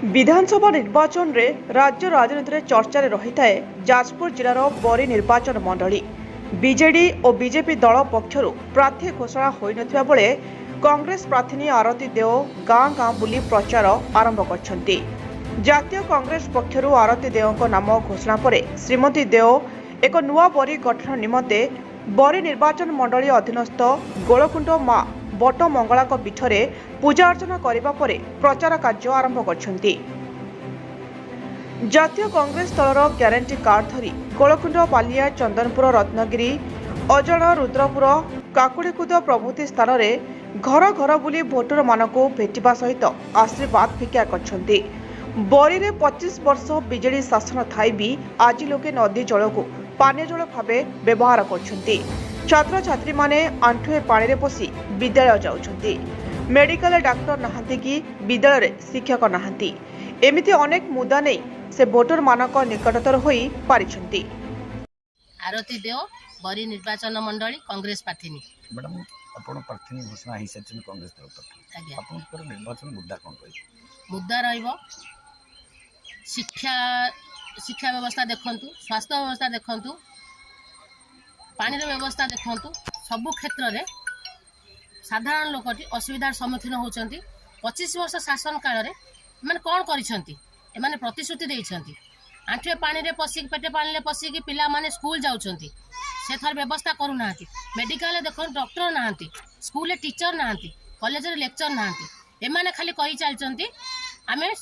विधानसभा निर्वाचन रे राज्य राजनीति चर्चा रही है जाजपुर जिलार बरी निर्वाचन मंडली बीजेडी और बीजेपी दल पक्षर प्रार्थी घोषणा हो नथिबा बेले कांग्रेस प्रार्थी आरती देव गाँ गाँ बुली प्रचार आरंभ करछंती। जातीय कांग्रेस पक्षर आरती देव नाम घोषणा पर श्रीमती देव एक नुआ बरी गठन निमंते बरी निर्वाचन मंडली अधीनस्थ गोलकुंड मां बट मंगला पीठ में पूजा अर्चना करने पर प्रचार कार्य आरंभ करछंती। जातीय कांग्रेस दलर ग्यारंटी कार्ड धरी गोलकुंड पालिया चंदनपुर रत्नगिरी अजन रुद्रपुर काकुड़ीकुद प्रभृति स्थान में घर घर बुली भोटर मानक भेटिबा सहित आशीर्वाद भिक्षा करछंती। बरी में 25 वर्ष बीजेडी शासन थाई भी आज लोके नदी जल को पानीय जल भाव व्यवहार करछंती। छात्र छात्री माने आंठुए पानी रे पसी विद्यालय जाउछंती। मेडिकल डाक्टर नहांती कि विद्यालय शिक्षक नहांती। एमिति अनेक मुद्दा नहीं से भोटर मानक निकटतर होई पारिछंती। आरती देव बरी निर्वाचन मंडली कांग्रेस प्रार्थी। मैडम आपण प्रार्थी घोषणा हो सारी कांग्रेस दल पक्ष आपण निर्वाचन मुद्दा कौन रही मुद्दा रहिबो शिक्षा व्यवस्था देखंतु, स्वास्थ्य व्यवस्था देखंतु, पानी व्यवस्था देखंतु, सबु क्षेत्र में साधारण लोक असुविधार सम्मुखीन होती। 25 वर्ष शासन काल में कौन कर प्रतिश्रुति देइछंती। आंठुए पानी रे पसिक पेटे पानी रे पसिक पिला माने स्कूल जाउछंती से थर व्यवस्था करू नांती। मेडिकल देखो डॉक्टर नांती, स्कूल रे टीचर नांती, कॉलेज रे लेक्चर नांती। एमाने खाली कहि चलचंती आमे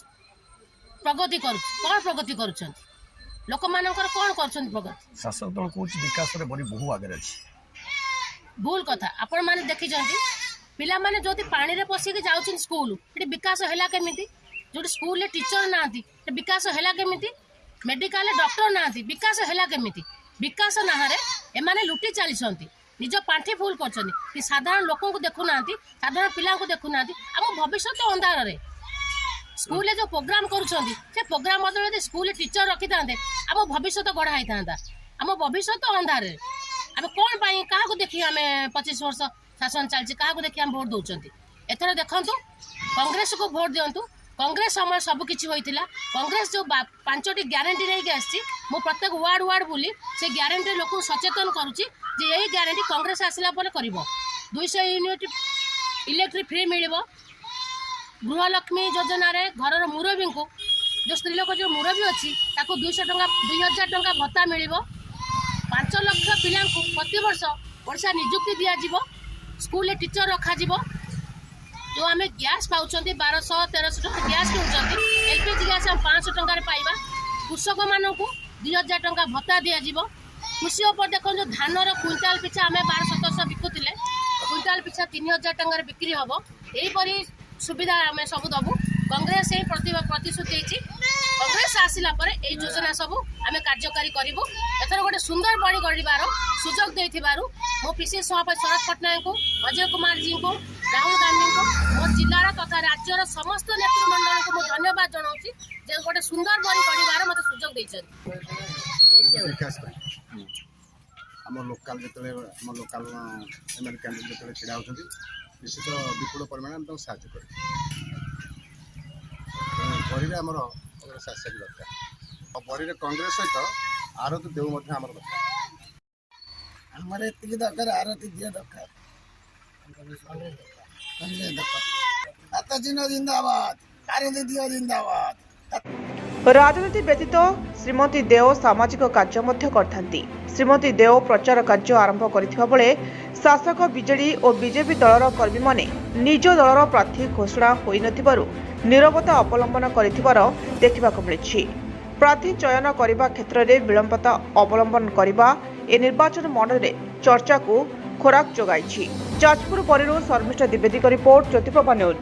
प्रगति करू। कौन प्रगति करूछंती? लोक मानकर कौन करछंती प्रगति? शासक दल कोच विकास रे बड़ी बहु आगे अछि। भूल कथा आपण माने देखि जंती पिला माने जोति पानी रे पसिक जाउछन स्कूल एटी विकास हैला केमिति? जोटी स्कूल रे टीचर नांती ते विकास हैला केमिति? मेडिकल डॉक्टर नांती विकास हैला केमिति? विकास नाहरे एमाने लुटी चलीछंती, निज पांठी फुल करछंती कि साधारण लोक को देखु नांती, साधारण पिला को देखु नांती। हम भविष्य अंधार रे स्कूल जो प्रोग्राम करुछंती से प्रोग्राम बदल यदि स्कूल टीचर रखी थांते हम भविष्य गढ़ा होई थांता। हम भविष्य अंधार रे आम कौन पाई क्या को देखी आम 25 वर्ष शासन चलती क्या देखिए आम भोट दौरान। एथर देखु कांग्रेस को भोट दिंतु। कांग्रेस समय सबकि होता। कांग्रेस जो 5टी ग्यारंटी नहीं आसी प्रत्येक वार्ड वार्ड बुली से ग्यारंटी लोक सचेतन करुच्ची यही ग्यारंटी कांग्रेस आसला पर कर 200 यूनिट इलेक्ट्रिक फ्री मिल। गृहलक्ष्मी योजना रे घर मुरबी को जो स्त्री लोक जो मुरबी अच्छी 200 टंका 2000 टंका भत्ता मिल। 5 लाख पिला प्रति वर्ष ओडिशा नियुक्ति दिज्व। स्कूल टीचर रखा जो आम गैस पाँच 1200-1300 टका गैस किणुंट एलपीजी गैस हम 500 टंका पाइबा। कृषक मानक 2000 टंका भत्ता दिज्व। कृषि उपर देख जो धान क्विंटाल पिछा आम 1200-1700 बिकुले क्विंटाल पिछा 3000 टंका बिक्री हम। यहीपरी सुविधा आम सब दबू। कांग्रेस ही प्रतिश्रुति देती। कांग्रेस आसला पर यही योजना सब आम कार्यकारी करूँ। एथर गोटे सुंदर बड़ी गढ़ार सुजोग देथिबारु मो पीसी सभापति शरद पट्टनायक को, अजय कुमार जी को, राहुल गांधी को, मो जिलार तथा राज्यर समस्त नेतृमंडल को धन्यवाद जनाऊँगी जे गोटे सुंदर बड़ी गढ़ार मत सुजोग देछन। आम लोकाल लोकाल एमएलए कैंडिडेट जो छिड़ा होती निश्चित विपुल परिमाण साहय कर बरी में आमर शासक दरकार बरी में कांग्रेस सहित आरती देव आमर दरकार। हमारे इतनी दरकार आरती दिया दरकार जिंदाबाद आरती दिया जिंदाबाद। राजनीति व्यतीत श्रीमती देव सामाजिक कार्य मध्य करथांती। श्रीमती देव प्रचार कार्य आरंभ करथिबा बेले शासक बीजेडी और बीजेपी दलर कर्मी माने निज दलर प्रार्थी घोषणा होई नथिबारु नीरवता अवलंबन करिथिबार देखिबाक मिलिछि। प्रार्थी चयन करने क्षेत्र में विलंबता अवलंबन करने ए निर्वाचन मंडल में चर्चा को खोराक जोगाई। जाजपुर बरीरू शर्मिष्ठा द्विवेदी रिपोर्ट, ज्योतिप्रभा न्यूज।